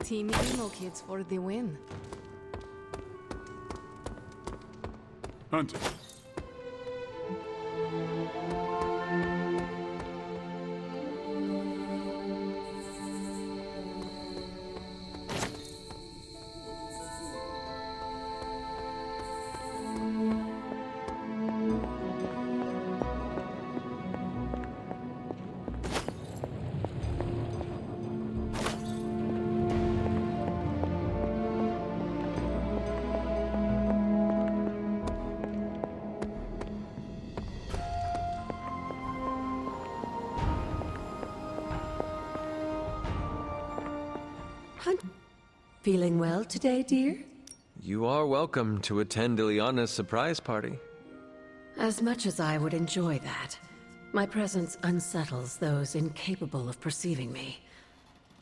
Team Emo Kids for the win. Hunter. Feeling well today, dear? You are welcome to attend Ileana's surprise party. As much as I would enjoy that, my presence unsettles those incapable of perceiving me.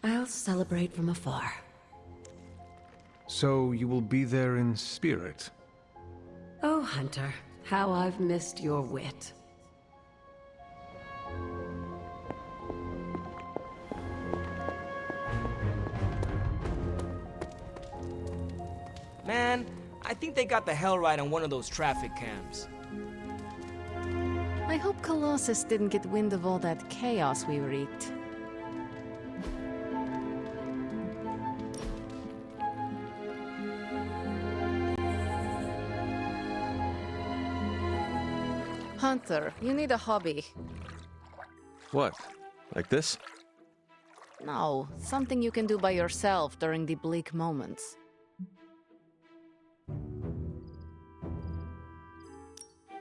I'll celebrate from afar. So you will be there in spirit? Oh, Hunter, how I've missed your wit. Man, I think they got the hell right on one of those traffic cams. I hope Colossus didn't get wind of all that chaos we wreaked. Hunter, you need a hobby. What? Like this? No, something you can do by yourself during the bleak moments.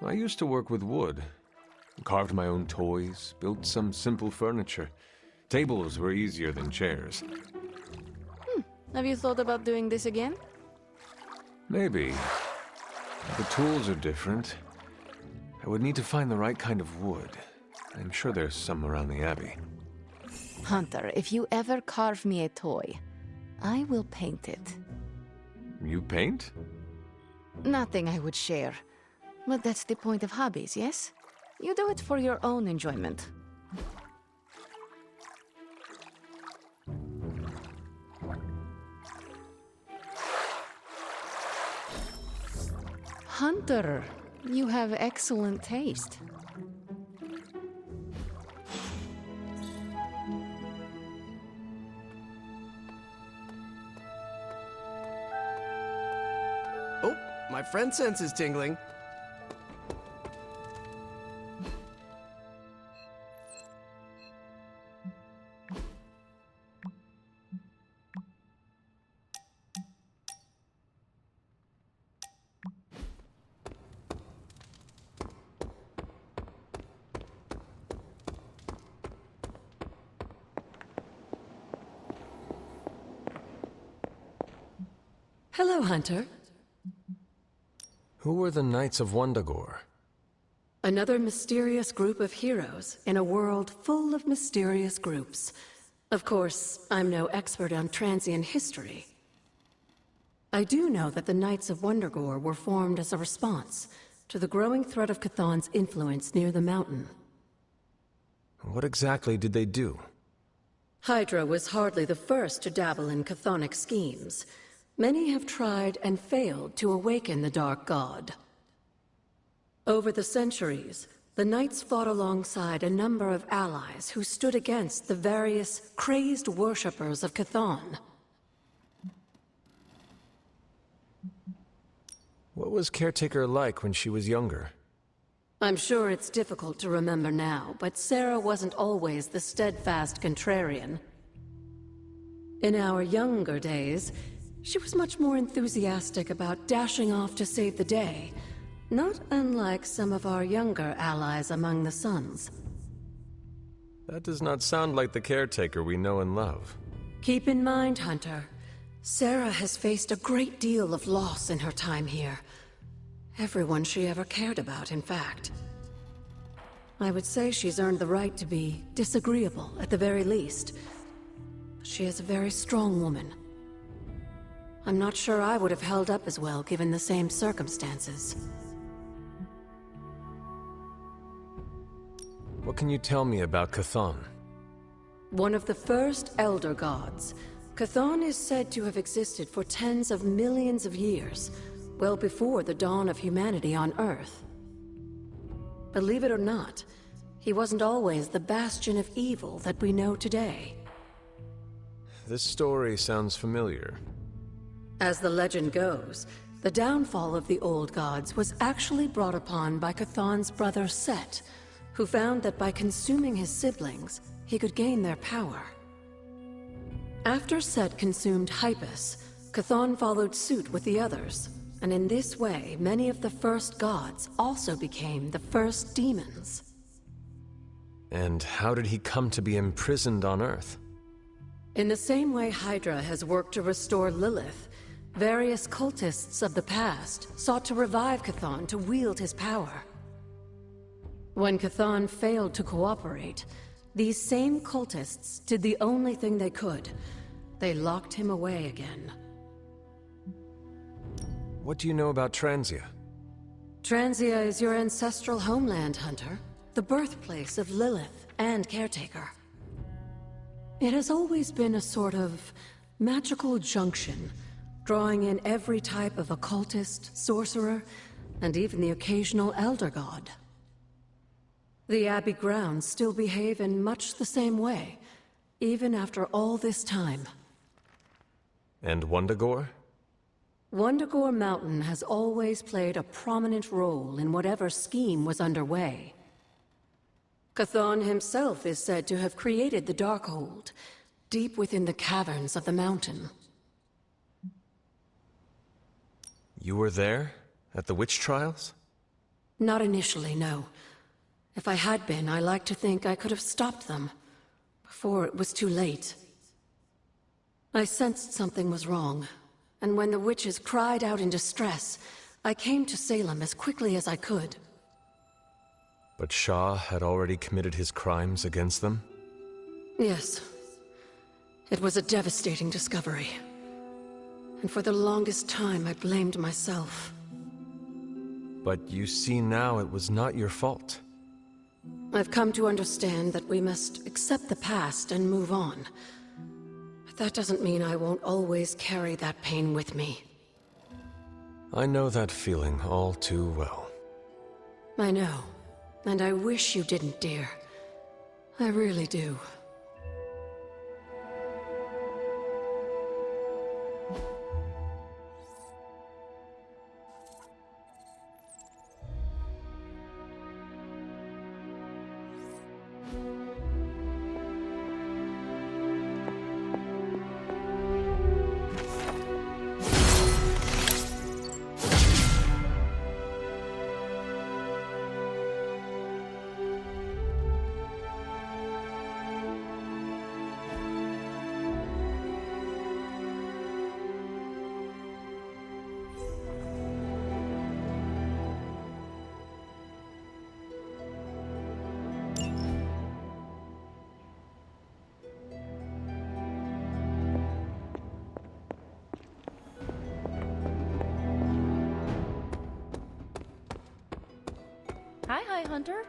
I used to work with wood. Carved my own toys, built some simple furniture. Tables were easier than chairs. Have you thought about doing this again? Maybe. The tools are different. I would need to find the right kind of wood. I'm sure there's some around the Abbey. Hunter, if you ever carve me a toy, I will paint it. You paint? Nothing I would share. But that's the point of hobbies, yes? You do it for your own enjoyment. Hunter, you have excellent taste. Oh, my friend sense is tingling. Hello, Hunter. Who were the Knights of Wundagore? Another mysterious group of heroes in a world full of mysterious groups. Of course, I'm no expert on transient history. I do know that the Knights of Wundagore were formed as a response to the growing threat of Chthon's influence near the mountain. What exactly did they do? Hydra was hardly the first to dabble in chthonic schemes. Many have tried and failed to awaken the Dark God. Over the centuries, the Knights fought alongside a number of allies who stood against the various crazed worshippers of Chthon. What was Caretaker like when she was younger? I'm sure it's difficult to remember now, but Sarah wasn't always the steadfast contrarian. In our younger days, she was much more enthusiastic about dashing off to save the day, not unlike some of our younger allies among the Suns. That does not sound like the Caretaker we know and love. Keep in mind, Hunter, Sarah has faced a great deal of loss in her time here. Everyone she ever cared about, in fact. I would say she's earned the right to be disagreeable, at the very least. She is a very strong woman. I'm not sure I would have held up as well given the same circumstances. What can you tell me about Chthon? One of the first Elder Gods, Chthon is said to have existed for tens of millions of years, well before the dawn of humanity on Earth. Believe it or not, he wasn't always the bastion of evil that we know today. This story sounds familiar. As the legend goes, the downfall of the old gods was actually brought upon by Chthon's brother Set, who found that by consuming his siblings, he could gain their power. After Set consumed Hypus, Chthon followed suit with the others, and in this way, many of the first gods also became the first demons. And how did he come to be imprisoned on Earth? In the same way Hydra has worked to restore Lilith, various cultists of the past sought to revive Chthon to wield his power. When Chthon failed to cooperate, these same cultists did the only thing they could. They locked him away again. What do you know about Transia? Transia is your ancestral homeland, Hunter. The birthplace of Lilith and Caretaker. It has always been a sort of magical junction, drawing in every type of occultist, sorcerer, and even the occasional Elder God. The Abbey grounds still behave in much the same way, even after all this time. And Wundagore? Wundagore Mountain has always played a prominent role in whatever scheme was underway. Chthon himself is said to have created the Darkhold, deep within the caverns of the mountain. You were there? At the witch trials? Not initially, no. If I had been, I like to think I could have stopped them, before it was too late. I sensed something was wrong, and when the witches cried out in distress, I came to Salem as quickly as I could. But Shah had already committed his crimes against them? Yes. It was a devastating discovery. And for the longest time, I blamed myself. But you see now it was not your fault. I've come to understand that we must accept the past and move on. But that doesn't mean I won't always carry that pain with me. I know that feeling all too well. I know. And I wish you didn't, dear. I really do. Hi, Hunter.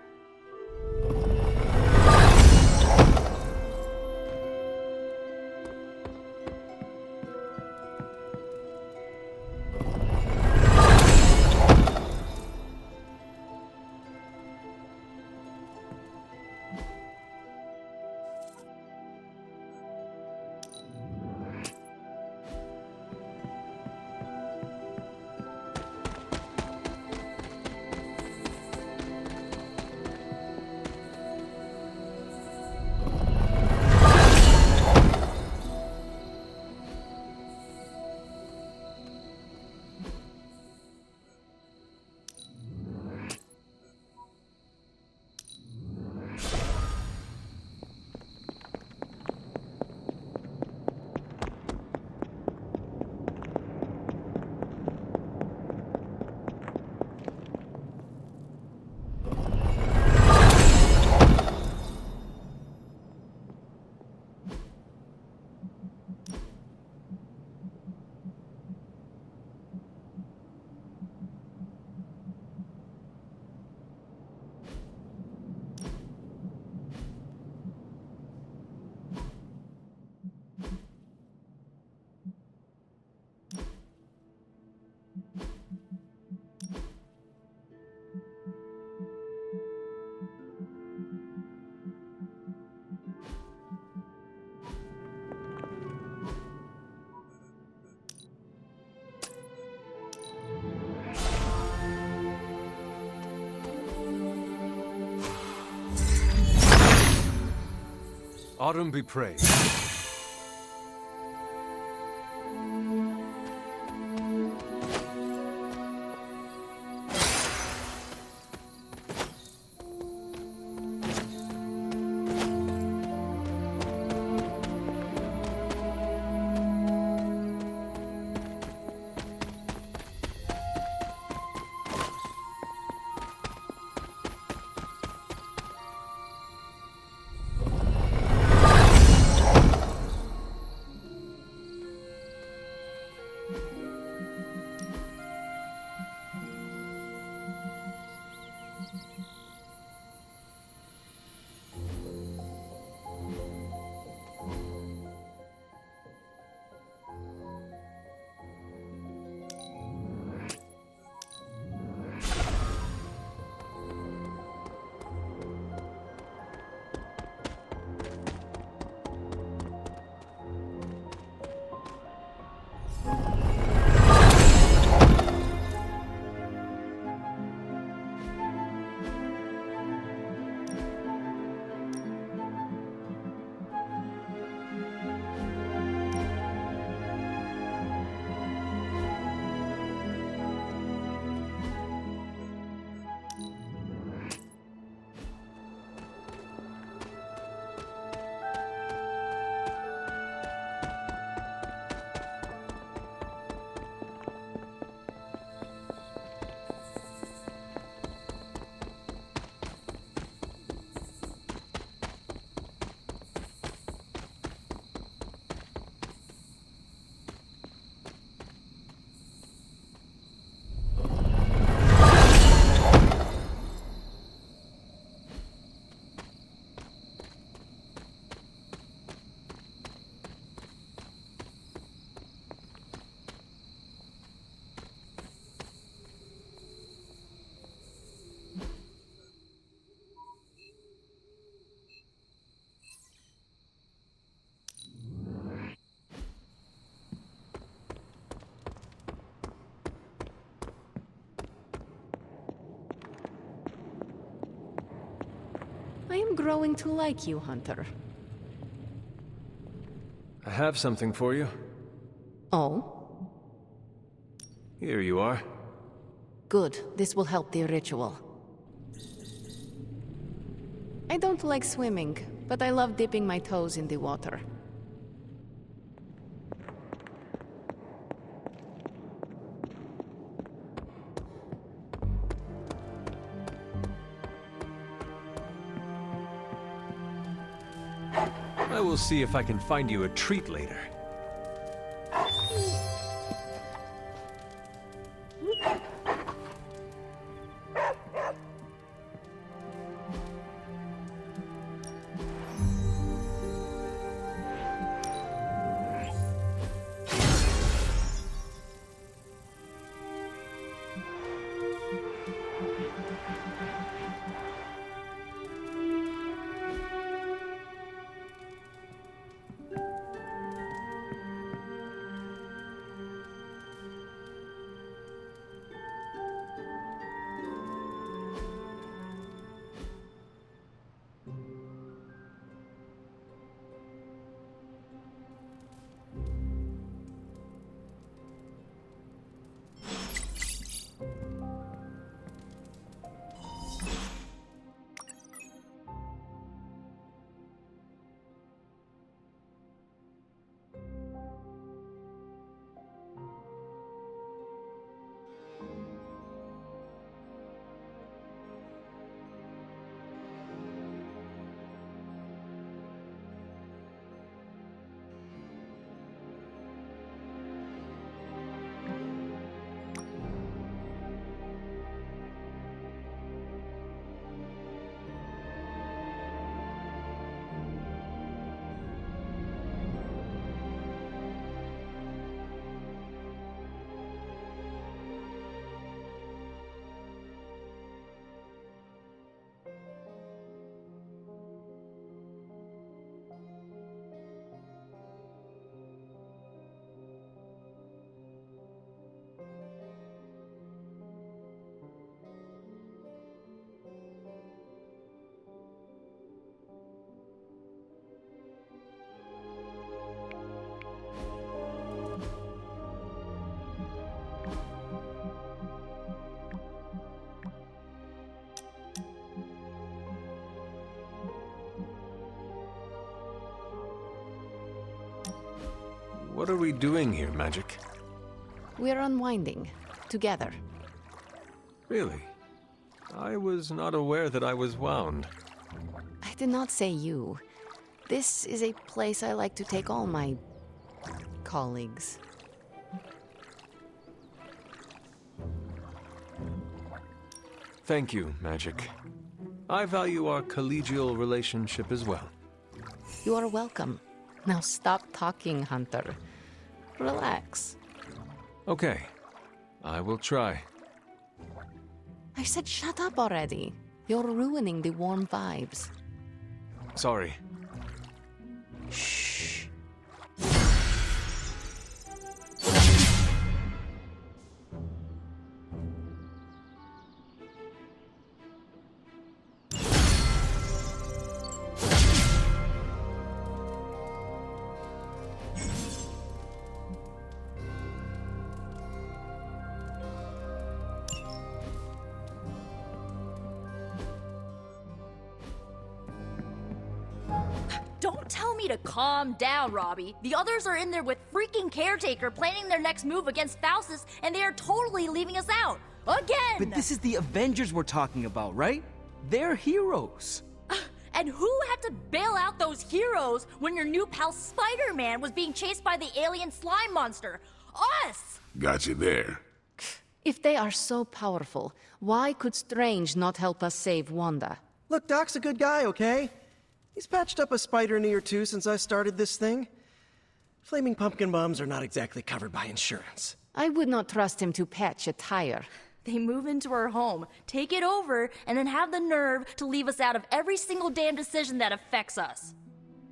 Autumn be praised. I am growing to like you, Hunter. I have something for you. Oh? Here you are. Good. This will help the ritual. I don't like swimming, but I love dipping my toes in the water. I will see if I can find you a treat later. What are we doing here, Magic? We're unwinding. Together. Really? I was not aware that I was wound. I did not say you. This is a place I like to take all my colleagues. Thank you, Magic. I value our collegial relationship as well. You are welcome. Now stop talking, Hunter. Relax. Okay. I will try. I said shut up already. You're ruining the warm vibes. Sorry. Shh. Don't tell me to calm down, Robbie. The others are in there with freaking Caretaker planning their next move against Faustus, and they are totally leaving us out. Again! But this is the Avengers we're talking about, right? They're heroes. And who had to bail out those heroes when your new pal Spider-Man was being chased by the alien slime monster? Us! Got you there. If they are so powerful, why could Strange not help us save Wanda? Look, Doc's a good guy, okay? He's patched up a spider knee or two since I started this thing. Flaming pumpkin bombs are not exactly covered by insurance. I would not trust him to patch a tire. They move into our home, take it over, and then have the nerve to leave us out of every single damn decision that affects us.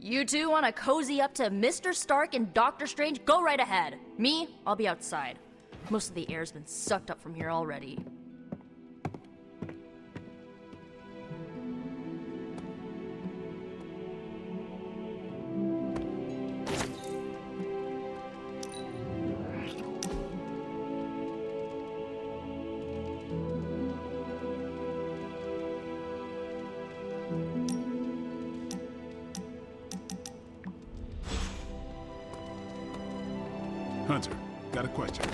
You two want to cozy up to Mr. Stark and Doctor Strange? Go right ahead. Me, I'll be outside. Most of the air's been sucked up from here already. Hunter, got a question.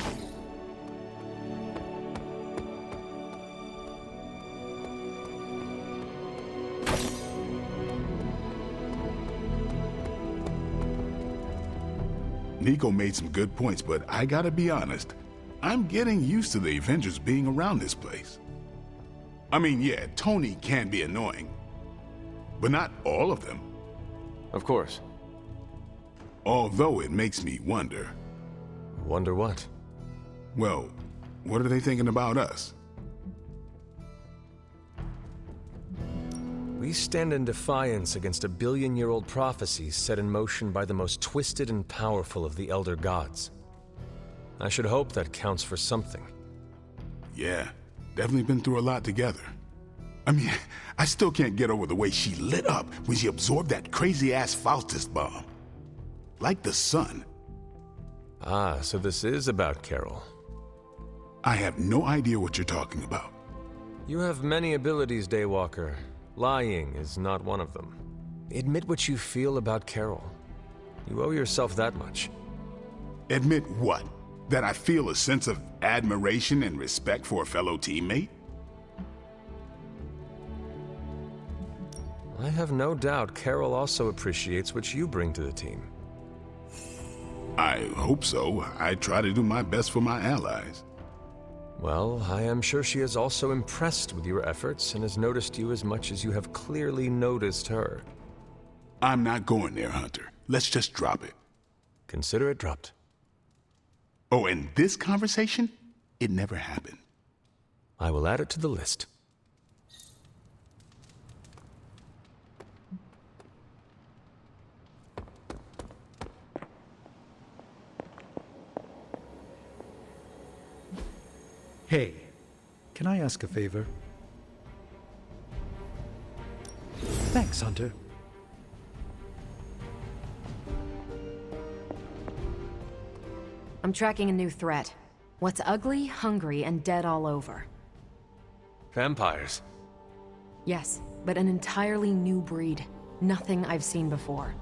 Nico made some good points, but I gotta be honest. I'm getting used to the Avengers being around this place. I mean, yeah, Tony can be annoying, but not all of them. Of course. Although it makes me wonder, Wonder what? well, what are they thinking about us? We stand in defiance against a billion-year-old prophecy set in motion by the most twisted and powerful of the Elder Gods. I should hope that counts for something. Yeah, definitely been through a lot together. I mean, I still can't get over the way she lit up when she absorbed that crazy-ass Faustus bomb. Like the sun. Ah, so this is about Carol. I have no idea what you're talking about. You have many abilities, Daywalker. Lying is not one of them. Admit what you feel about Carol. You owe yourself that much. Admit what? That I feel a sense of admiration and respect for a fellow teammate? I have no doubt Carol also appreciates what you bring to the team. I hope so. I try to do my best for my allies. Well, I am sure she is also impressed with your efforts and has noticed you as much as you have clearly noticed her. I'm not going there, Hunter. Let's just drop it. Consider it dropped. Oh, and this conversation? It never happened. I will add it to the list. Hey, can I ask a favor? Thanks, Hunter. I'm tracking a new threat. What's ugly, hungry, and dead all over. Vampires. Yes, but an entirely new breed. Nothing I've seen before.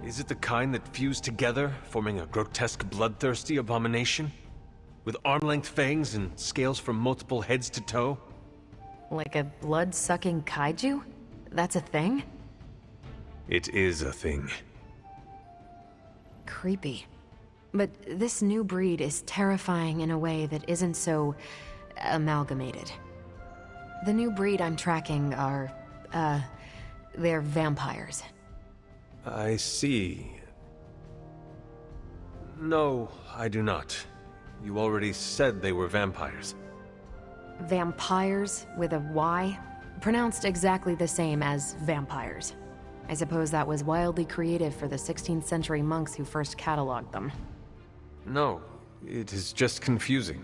Is it the kind that fuse together, forming a grotesque bloodthirsty abomination? With arm-length fangs and scales from multiple heads to toe? Like a blood-sucking kaiju? That's a thing? It is a thing. Creepy. But this new breed is terrifying in a way that isn't so amalgamated. The new breed I'm tracking are, they're vampires. I see. No, I do not. You already said they were vampires. Vampires with a Y? Pronounced exactly the same as vampires. I suppose that was wildly creative for the 16th century monks who first cataloged them. No, it is just confusing.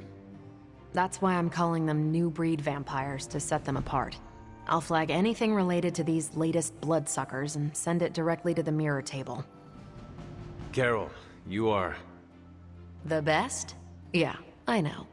That's why I'm calling them new breed vampires, to set them apart. I'll flag anything related to these latest bloodsuckers and send it directly to the mirror table. Carol, you are... The best? Yeah, I know.